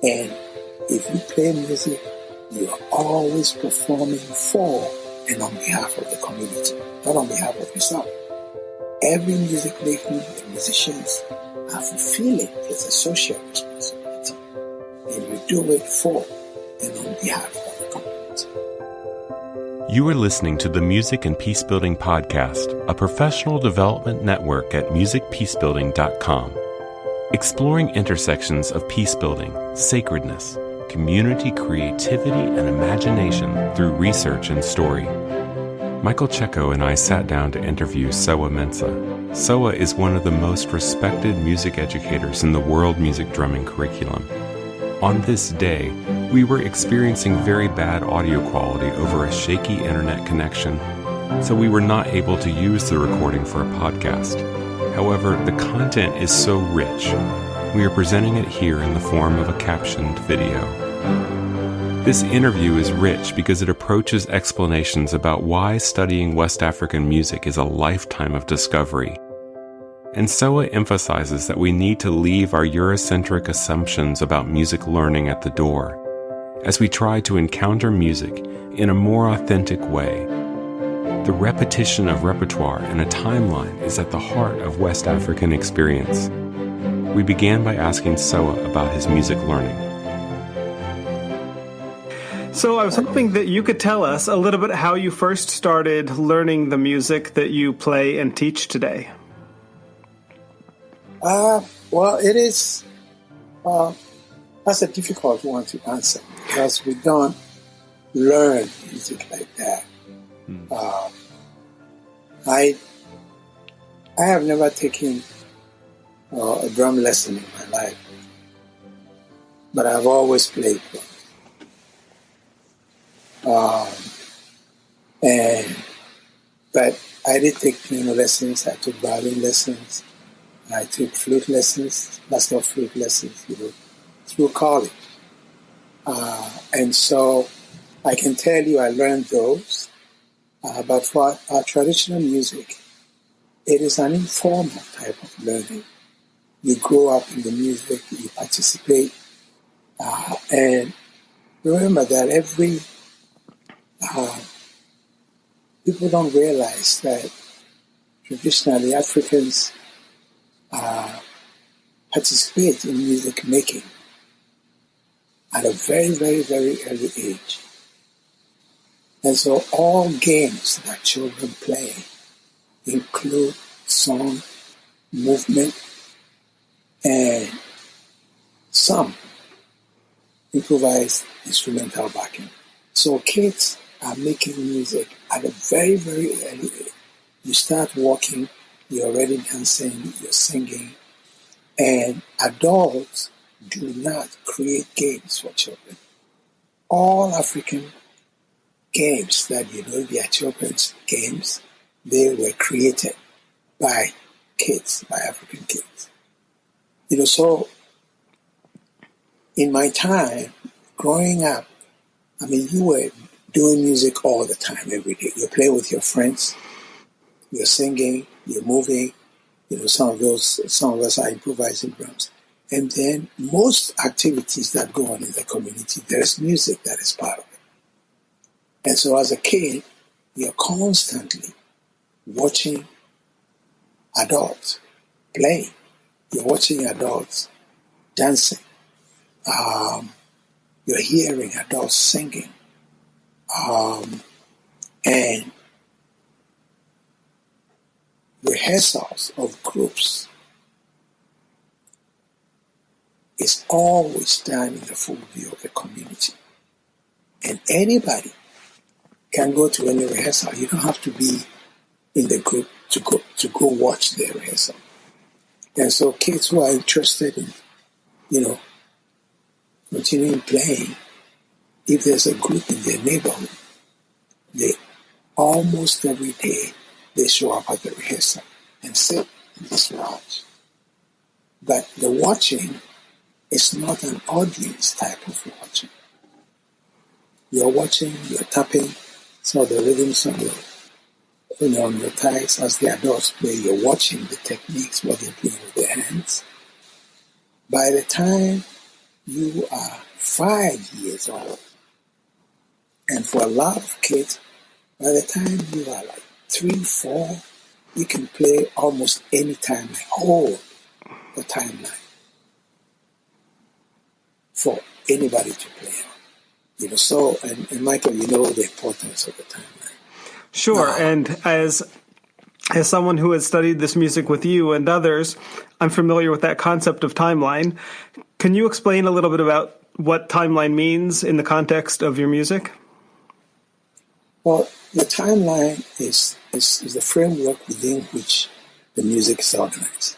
And if you play music, you are always performing for and on behalf of the community, not on behalf of yourself. Every music making the musicians are fulfilling is a social responsibility. And you do it for and on behalf of the community. You are listening to the Music and Peacebuilding Podcast, a professional development network at musicpeacebuilding.com, exploring intersections of peacebuilding, sacredness, community creativity, and imagination through research and story. Michael Checo and I sat down to interview Sowah Mensah. Sowah is one of the most respected music educators in the world music drumming curriculum. On this day, we were experiencing very bad audio quality over a shaky internet connection, so we were not able to use the recording for a podcast. However, the content is so rich, we are presenting it here in the form of a captioned video. This interview is rich because it approaches explanations about why studying West African music is a lifetime of discovery. And Sowah emphasizes that we need to leave our Eurocentric assumptions about music learning at the door, as we try to encounter music in a more authentic way. The repetition of repertoire and a timeline is at the heart of West African experience. We began by asking Sowah about his music learning. So I was hoping that you could tell us a little bit how you first started learning the music that you play and teach today. Well, it is, that's a difficult one to answer because we don't learn music like that. I have never taken a drum lesson in my life, but I've always played drums. But I did take piano lessons, I took violin lessons, I took flute lessons, master flute lessons, through college. And so I can tell you I learned those. But for our traditional music, it is an informal type of learning. You grow up in the music, you participate, and remember that people don't realize that traditionally Africans participate in music making at a very, very, very early age. And so all games that children play include song, movement, and some improvised instrumental backing. So kids are making music at a very, very early age. You start walking, you're already dancing, you're singing, and adults do not create games for children. All African games that they are children's games, they were created by kids, by African kids. So in my time, growing up, you were doing music all the time, every day. You play with your friends, you're singing, you're moving. Some of us are improvising drums. And then most activities that go on in the community, there is music that is part of it. And so as a kid, you're constantly watching adults playing. You're watching adults dancing. You're hearing adults singing. And rehearsals of groups is always done in the full view of the community. And anybody can go to any rehearsal. You don't have to be in the group to go watch the rehearsal. And so kids who are interested in, continuing playing, if there's a group in their neighborhood, they almost every day they show up at the rehearsal and sit in this lounge. But the watching is not an audience type of watching. You're watching, you're tapping some of the rhythms on your thighs as the adults play. You're watching the techniques, what they're doing with their hands. By the time you are 5 years old. And for a lot of kids, by the time you are like 3, 4, you can play almost any time, like hold the timeline for anybody to play on. So, and Michael, you know the importance of the timeline. Sure, and as someone who has studied this music with you and others, I'm familiar with that concept of timeline. Can you explain a little bit about what timeline means in the context of your music? Well, the timeline is the framework within which the music is organized.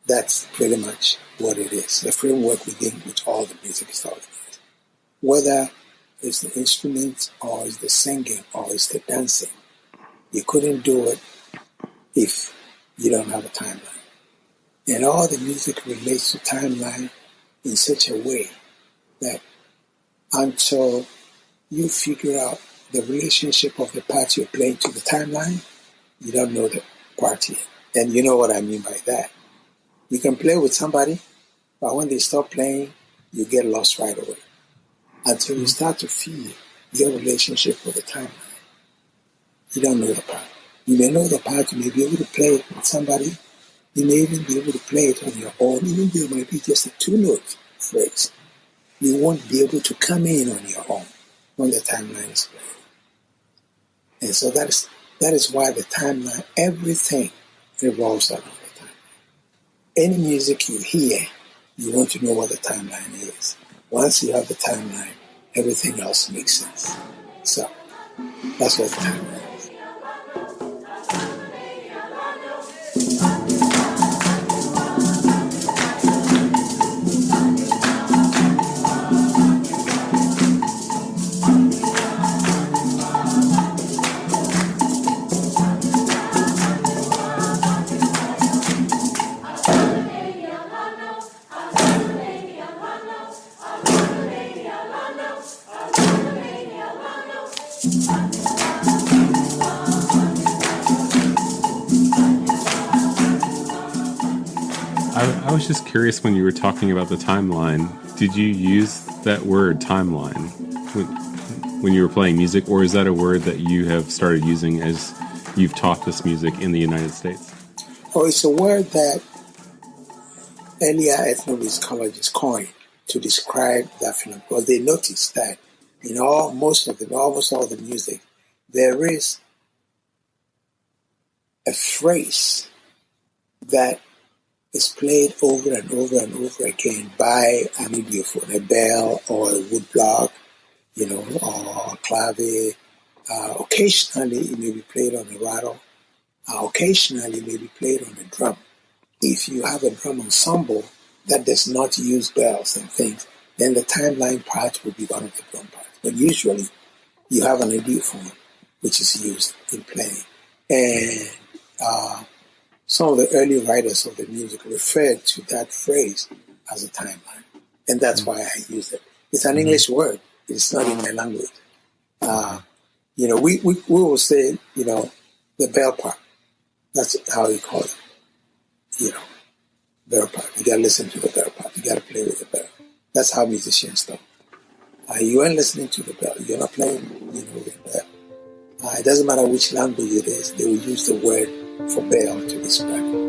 That's pretty much what it is, the framework within which all the music is organized. Whether it's the instruments or it's the singing or it's the dancing, you couldn't do it if you don't have a timeline. And all the music relates to timeline in such a way that until you figure out the relationship of the part you're playing to the timeline, you don't know the part yet. And you know what I mean by that. You can play with somebody, but when they stop playing, you get lost right away. Until you start to feel your relationship with the timeline, you don't know the part. You may know the part, you may be able to play it with somebody, you may even be able to play it on your own, even though it might be just a 2-note phrase. You won't be able to come in on your own when the timeline is played. And so that is why the timeline, everything revolves around the timeline. Any music you hear, you want to know what the timeline is. Once you have the timeline, everything else makes sense. So that's what the timeline is. I was just curious, when you were talking about the timeline, did you use that word timeline when you were playing music, or is that a word that you have started using as you've taught this music in the United States? Oh, it's a word that earlier ethnomusicologists coined to describe that phenomenon, because they noticed that in almost all the music, there is a phrase that is played over and over and over again by an idiophone, a bell or a wood block, or a clave. Occasionally, it may be played on a rattle. Occasionally, it may be played on a drum. If you have a drum ensemble that does not use bells and things, then the timeline part will be one of the drum parts. But usually, you have an idiophone, which is used in playing. And some of the early writers of the music referred to that phrase as a timeline. And that's why I use it. It's an English word. It's not in my language. We will say, the bell part. That's how you call it. Bell part. You got to listen to the bell part. You got to play with the bell. That's how musicians talk. You aren't listening to the bell. You're not playing, with the bell. It doesn't matter which language it is. They will use the word for bell to describe it.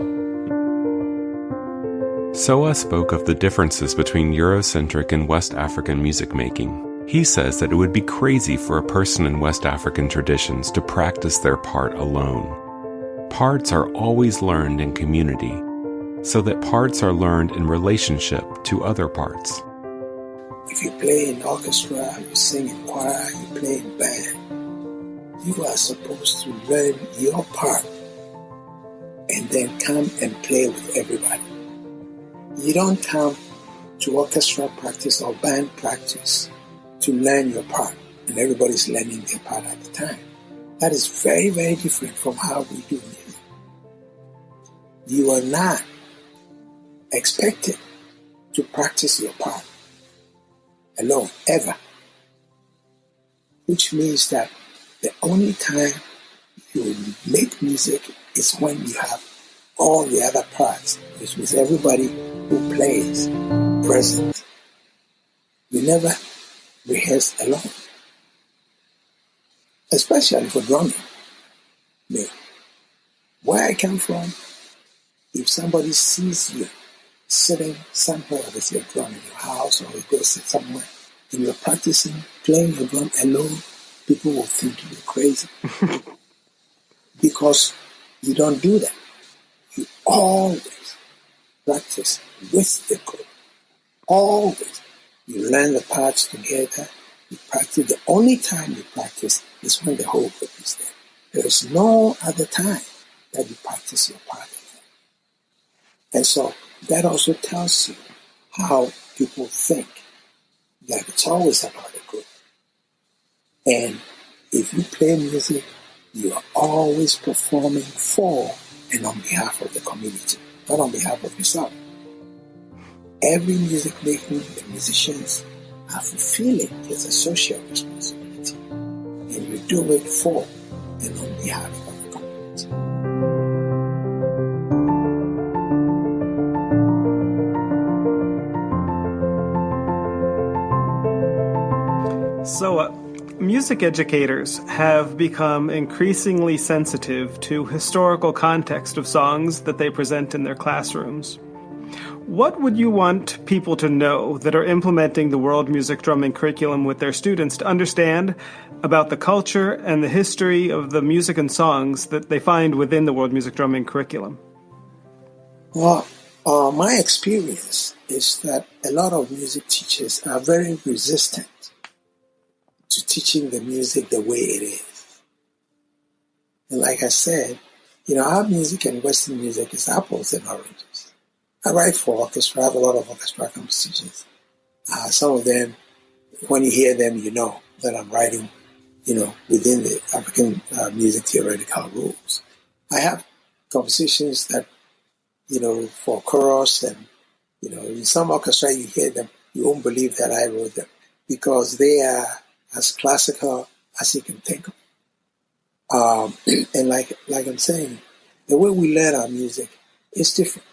Sowah spoke of the differences between Eurocentric and West African music making. He says that it would be crazy for a person in West African traditions to practice their part alone. Parts are always learned in community, so that parts are learned in relationship to other parts. If you play in orchestra, you sing in choir, you play in band, you are supposed to learn your part and then come and play with everybody. You don't come to orchestra practice or band practice to learn your part, and everybody's learning their part at the time. That is very, very different from how we do music. You are not expected to practice your part alone, ever. Which means that the only time you make music is when you have all the other parts, which means everybody who plays present. We never rehearse alone, especially for drumming. Where I come from, if somebody sees you sitting somewhere with your drum in your house, or you go sit somewhere and you're practicing playing your drum alone, people will think you're crazy. Because you don't do that. You always practice with the group. Always. You learn the parts together. You practice. The only time you practice is when the whole group is there. There is no other time that you practice your part again. And so that also tells you how people think that it's always about the group. And if you play music, you are always performing for and on behalf of the community, not on behalf of yourself. Every music making, the musicians are fulfilling as a social responsibility. And you do it for and on behalf of the community. So, music educators have become increasingly sensitive to historical context of songs that they present in their classrooms. What would you want people to know that are implementing the world music drumming curriculum with their students to understand about the culture and the history of the music and songs that they find within the world music drumming curriculum? Well, my experience is that a lot of music teachers are very resistant to teaching the music the way it is. And like I said, our music and Western music is apples and oranges. I write for orchestra. I have a lot of orchestra compositions. Some of them, when you hear them, you know that I'm writing, within the African music theoretical rules. I have compositions that, for chorus and, in some orchestra you hear them, you won't believe that I wrote them because they are as classical as you can think of. And like I'm saying, the way we learn our music is different.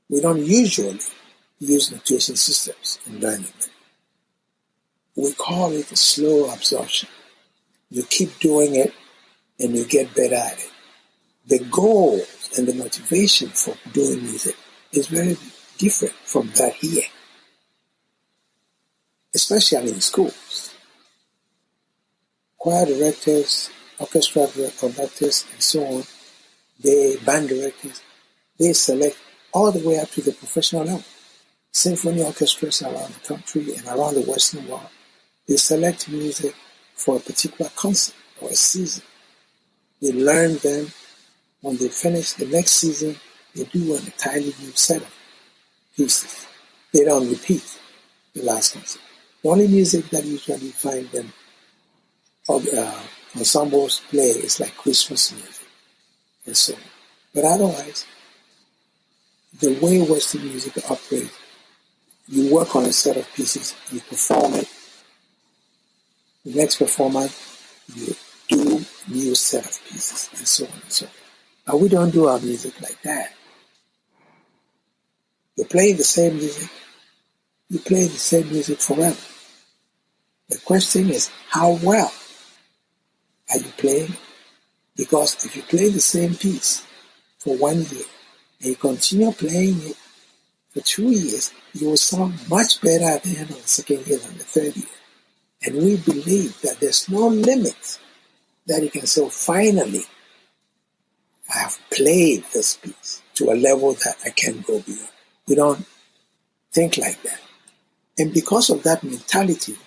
We don't usually use notation systems in learning them. We call it a slow absorption. You keep doing it and you get better at it. The goal and the motivation for doing music is very different from that here, especially in schools. Choir directors, orchestra conductors, and so on, band directors, they select all the way up to the professional level. Symphony orchestras around the country and around the Western world, they select music for a particular concert or a season. They learn them. When they finish the next season, they do an entirely new set of pieces. They don't repeat the last concert. The only music that usually find them ensembles play is like Christmas music and so on. But otherwise, the way Western music operates, you work on a set of pieces, you perform it. The next performer, you do a new set of pieces, and so on and so on. But we don't do our music like that. You play the same music, you play the same music forever. The question is, how well are you playing? Because if you play the same piece for 1 year, and you continue playing it for 2 years, you will sound much better at the end of the second year than the third year. And we believe that there's no limit that you can say, oh, finally, I have played this piece to a level that I can't go beyond. We don't think like that. And because of that mentality,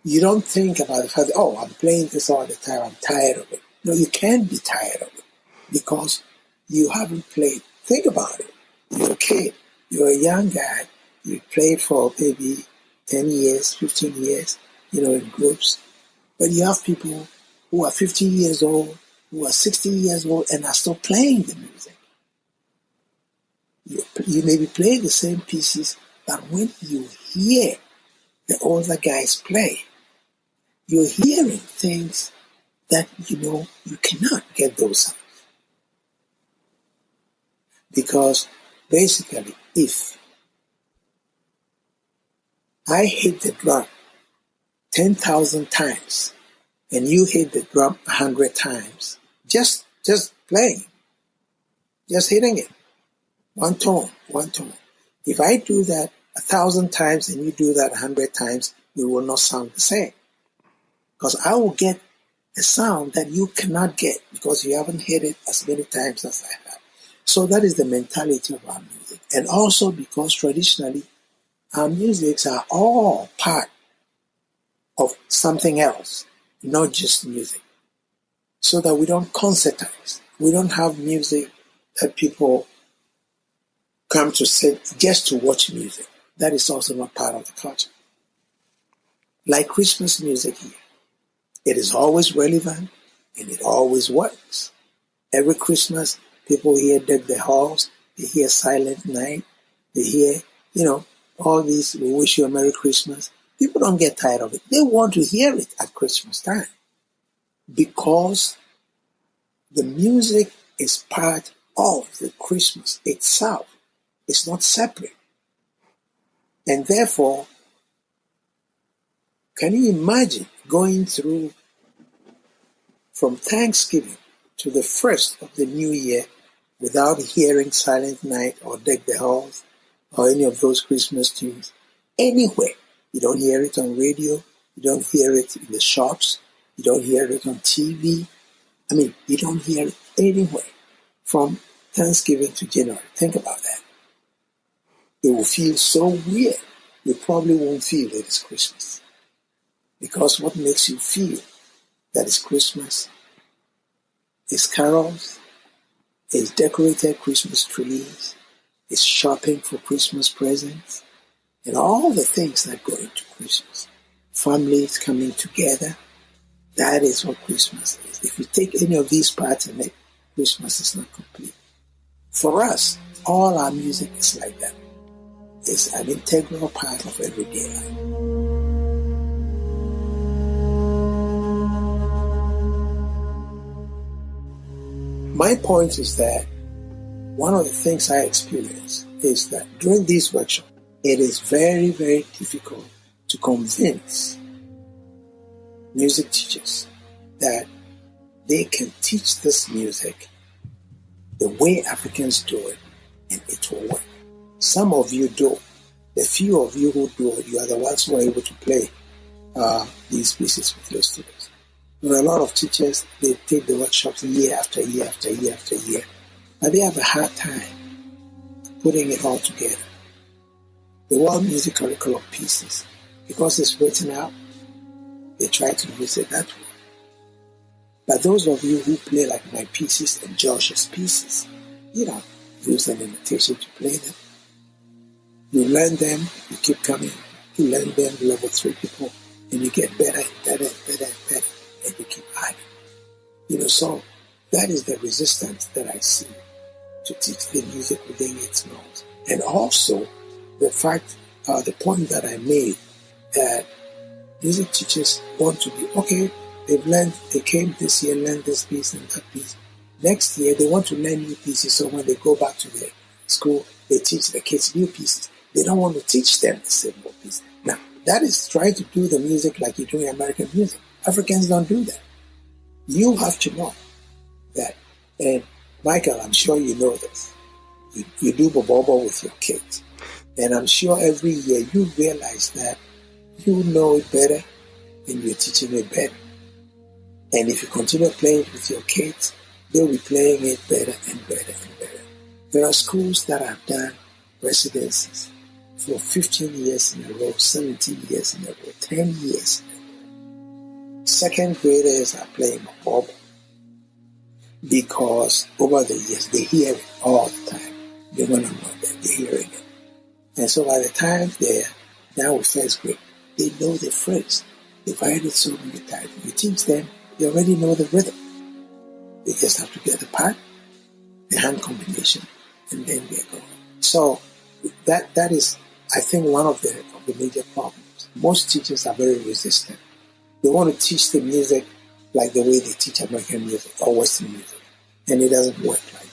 you don't think about the fact that, oh, I'm playing this all the time, I'm tired of it. No, you can't be tired of it because you haven't played. Think about it. You're a kid. You're a young guy. You played for maybe 10 years, 15 years, in groups. But you have people who are 50 years old, who are 60 years old, and are still playing the music. You maybe play the same pieces, but when you hear the older guys play, you're hearing things that, you cannot get those sounds. Because basically, if I hit the drum 10,000 times and you hit the drum 100 times, just playing, just hitting it, one tone. If I do that 1,000 times and you do that 100 times, we will not sound the same. Because I will get a sound that you cannot get because you haven't hit it as many times as I have. So that is the mentality of our music. And also because traditionally, our musics are all part of something else, not just music. So that we don't concertize. We don't have music that people come to sit just to watch music. That is also not part of the culture. Like Christmas music here. It is always relevant and it always works. Every Christmas, people hear Deck the Halls, they hear Silent Night, they hear, all these, we wish you a Merry Christmas. People don't get tired of it. They want to hear it at Christmas time because the music is part of the Christmas itself. It's not separate. And therefore, can you imagine going through from Thanksgiving to the first of the new year without hearing Silent Night or Deck the Halls or any of those Christmas tunes anywhere? You don't hear it on radio. You don't hear it in the shops. You don't hear it on TV. You don't hear it anywhere from Thanksgiving to January. Think about that. It will feel so weird. You probably won't feel it is Christmas. Because what makes you feel that it's Christmas is carols, is decorated Christmas trees, is shopping for Christmas presents, and all the things that go into Christmas. Families coming together, that is what Christmas is. If you take any of these parts in it, Christmas is not complete. For us, all our music is like that. It's an integral part of everyday life. My point is that one of the things I experience is that during these workshops, it is very, very difficult to convince music teachers that they can teach this music the way Africans do it, and it will work. Some of you do. The few of you who do it, you are the ones who are able to play these pieces with your students. There are a lot of teachers, they take the workshops year after year after year after year, but they have a hard time putting it all together. The world music curriculum pieces, because it's written out, they try to use it that way. But those of you who play like my pieces and Josh's pieces, you don't use an invitation to play them. You learn them, you keep coming, you learn them, level 3 people, and you get better and better and better and better, and you keep adding. So that is the resistance that I see to teach the music within its notes. And also the fact, the point that I made, that music teachers want to be, okay, they came this year, learned this piece and that piece. Next year, they want to learn new pieces, so when they go back to their school, they teach the kids new pieces. They don't want to teach them the same old piece. Now, that is trying to do the music like you're doing American music. Africans don't do that. You have to know that. And Michael, I'm sure you know this. You do bobobo with your kids. And I'm sure every year you realize that you know it better and you're teaching it better. And if you continue playing it with your kids, they'll be playing it better and better and better. There are schools that have done residencies for 15 years in a row, 17 years in a row, 10 years in a row. Second graders are playing bob because over the years they hear it all the time. They're going to know that they're hearing it. And so by the time they're down with first grade, they know the phrase. They've heard it so many times. You teach them, they already know the rhythm. They just have to get the part, the hand combination, and then they're going. So that is, I think, one of the major problems. Most teachers are very resistant. They want to teach the music like the way they teach American music or Western music, and it doesn't work like that.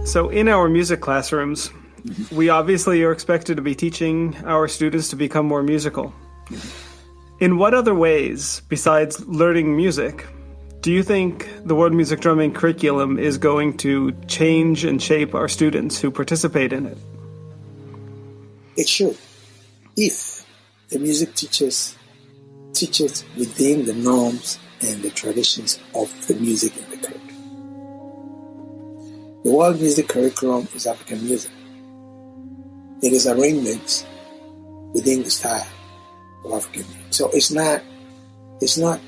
So in our music classrooms, we obviously are expected to be teaching our students to become more musical. In what other ways, besides learning music, do you think the world music drumming curriculum is going to change and shape our students who participate in it? It should. If the music teachers teach it within the norms and the traditions of the music in the curriculum. The world music curriculum is African music. It is arrangements within the style of African music. So it's not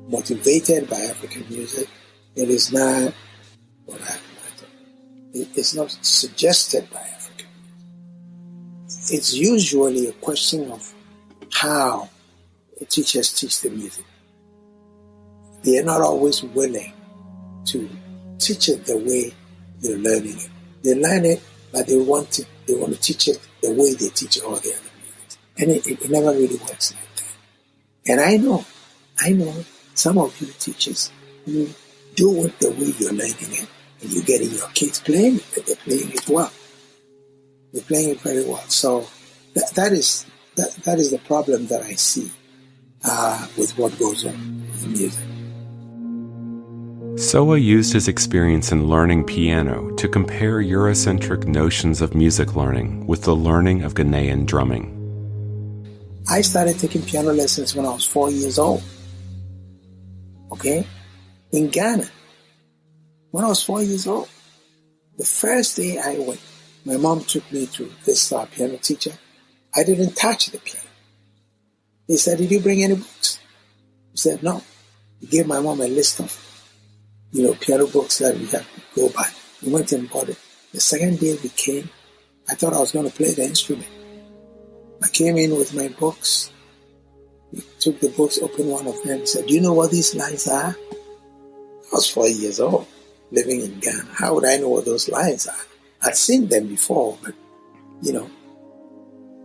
motivated by African music. It is not it's not suggested by African music. It's usually a question of how the teachers teach the music. They are not always willing to teach it the way they're learning it. They learn it, but they want to teach it the way they teach all the other music. And it never really works like that. And I know some of you teachers, you do it the way you're learning it, and you're getting your kids playing it, but they're playing it well. They're playing it very well. So that is the problem that I see with what goes on with music. Sowah used his experience in learning piano to compare Eurocentric notions of music learning with the learning of Ghanaian drumming. I started taking piano lessons when I was 4 years old. Okay? In Ghana. When I was 4 years old. The first day I went, my mom took me to this piano teacher. I didn't touch the piano. He said, "Did you bring any books?" I said, "No." He gave my mom a list of piano books that we had to go by. We went and bought it. The second day we came, I thought I was going to play the instrument. I came in with my books. We took the books, opened one of them, said, "Do you know what these lines are?" I was 4 years old, living in Ghana. How would I know what those lines are? I'd seen them before, but,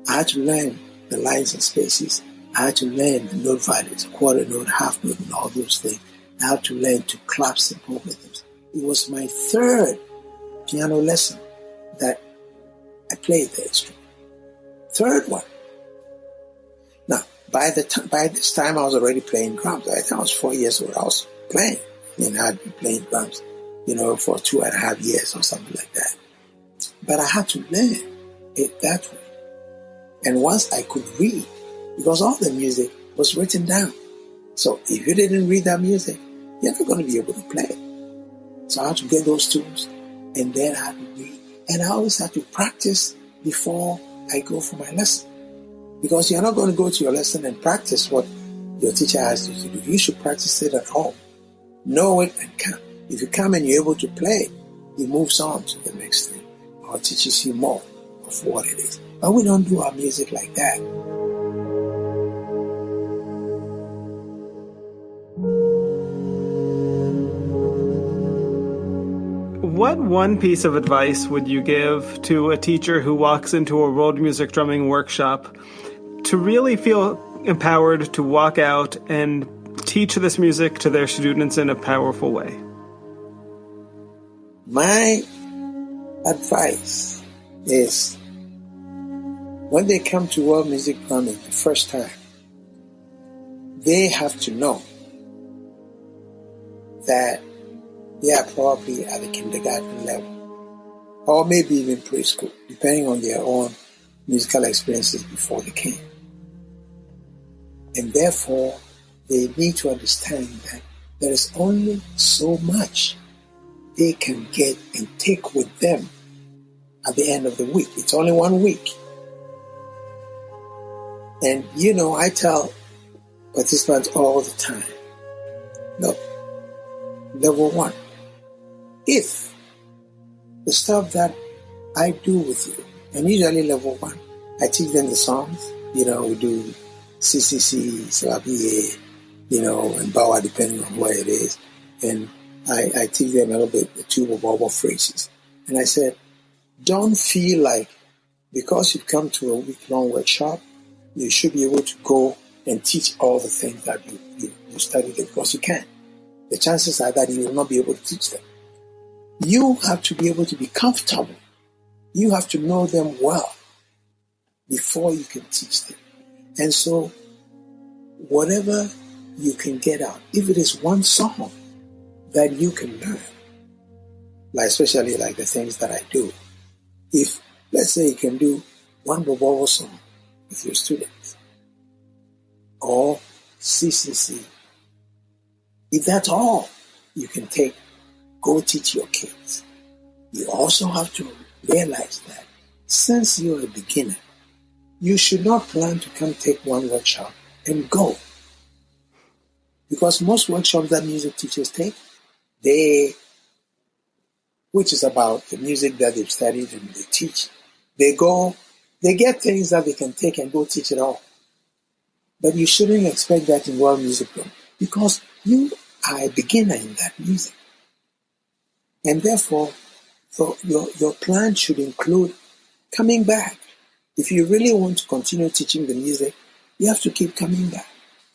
I had to learn the lines and spaces. I had to learn the note values, quarter note, half note, and all those things. I had to learn to clap simple rhythms. It was my third piano lesson that I played the instrument. Third one. Now, by this time, I was already playing drums. I think I was 4 years old. I was playing. I'd been playing drums, for 2.5 years or something like that. But I had to learn it that way. And once I could read, because all the music was written down. So if you didn't read that music, you're not going to be able to play it. So I had to get those tools, and then I had to read. And I always had to practice before I go for my lesson. Because you're not going to go to your lesson and practice what your teacher asked you to do. You should practice it at home. Know it and come. If you come and you're able to play, it moves on to the next thing, or teaches you more of what it is. But we don't do our music like that. What one piece of advice would you give to a teacher who walks into a world music drumming workshop to really feel empowered to walk out and teach this music to their students in a powerful way? My advice is, when they come to world music drumming the first time, they have to know that they are probably at the kindergarten level, or maybe even preschool, depending on their own musical experiences before they came. And therefore, they need to understand that there is only so much they can get and take with them at the end of the week. It's only 1 week. And, I tell participants all the time, look, level 1, if the stuff that I do with you, and usually level 1, I teach them the songs, we do CCC, Slaviye, and Bawa, depending on where it is. And I teach them a little bit the two verbal phrases. And I said, don't feel like because you've come to a week-long workshop, you should be able to go and teach all the things that you studied, because you can't. The chances are that you will not be able to teach them. You have to be able to be comfortable. You have to know them well before you can teach them. And so, whatever you can get out, if it is one song that you can learn, like especially like the things that I do, if, let's say, you can do one Bobo song with your students, or CCC, if that's all you can take, go teach your kids. You also have to realize that since you're a beginner, you should not plan to come take one workshop and go. Because most workshops that music teachers take, which is about the music that they've studied and they teach, they get things that they can take and go teach it all. But you shouldn't expect that in world music room, because you are a beginner in that music. And therefore, your plan should include coming back. If you really want to continue teaching the music, you have to keep coming back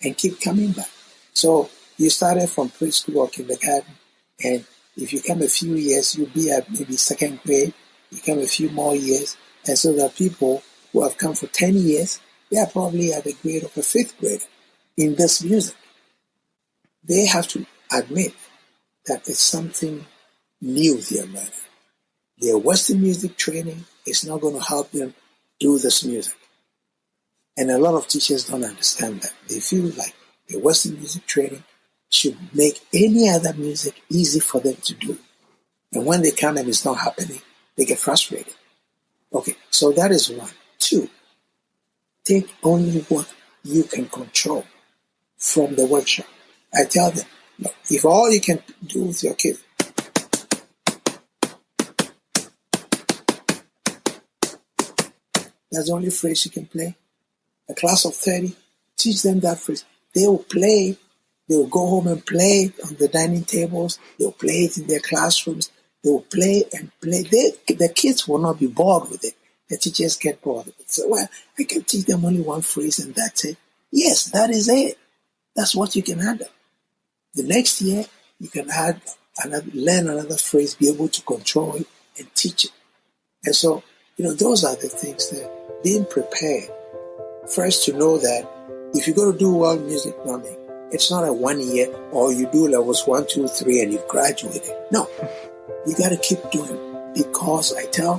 and keep coming back. So you started from preschool or kindergarten, and if you come a few years, you'll be at maybe second grade. You come a few more years, and so there are people who have come for 10 years, they are probably at the grade of a fifth grader in this music. They have to admit that it's something new they're learning. Their Western music training is not going to help them do this music. And a lot of teachers don't understand that. They feel like the Western music training should make any other music easy for them to do. And when they come and it's not happening, they get frustrated. Okay, so that is one. Two, take only what you can control from the workshop. I tell them, look, if all you can do with your kids, that's the only phrase you can play. A class of 30, teach them that phrase. They will play. They will go home and play it on the dining tables. They will play it in their classrooms. They will play and play. The kids will not be bored with it. The teachers get bored with it. So, well, I can teach them only one phrase and that's it. Yes, that is it. That's what you can handle. The next year, you can learn another phrase, be able to control it and teach it. And so, those are the things that being prepared. First, to know that if you're going to do world music drumming, it's not a 1 year or you do levels 1, 2, 3 and you've graduated. No, you got to keep doing, because I tell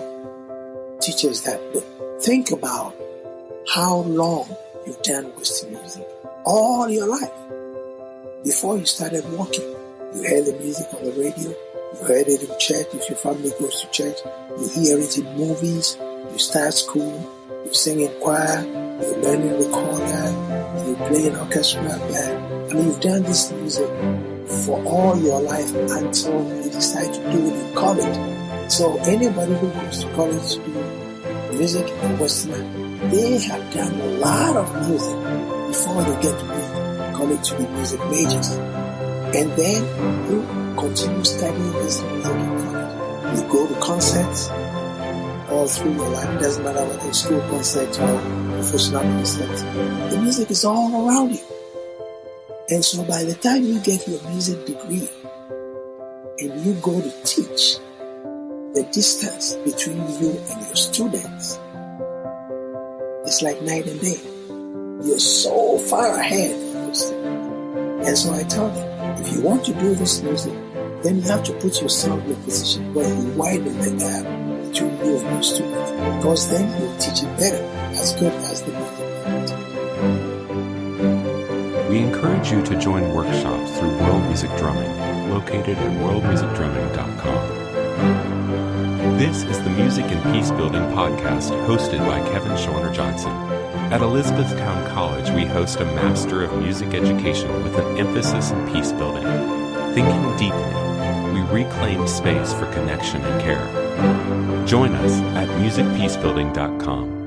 teachers that, look, think about how long you've done Western music all your life. Before you started walking, you heard the music on the radio, you heard it in church. If your family goes to church, you hear it in movies, you start school, you sing in choir, you learn in recorder, you play in orchestra band. You've done this music for all your life until you decide to do it in college. So anybody who goes to college to do music in Western, they have done a lot of music before they get to college to be music majors. And then you continue studying this music in college. You go to concerts all through your life. It doesn't matter whether it's school concerts or professional concerts. The music is all around you. And so by the time you get your music degree and you go to teach, the distance between you and your students is like night and day. You're so far ahead of your students. And so I tell them, if you want to do this music, then you have to put yourself in a position where you widen the gap between you and your students, because then you'll teach it better, as good as the music. We encourage you to join workshops through World Music Drumming, located at worldmusicdrumming.com. This is the Music and Peace Building podcast, hosted by Kevin Shorner Johnson. At Elizabethtown College, we host a Master of Music Education with an emphasis in peace building. Thinking deeply, we reclaim space for connection and care. Join us at musicpeacebuilding.com.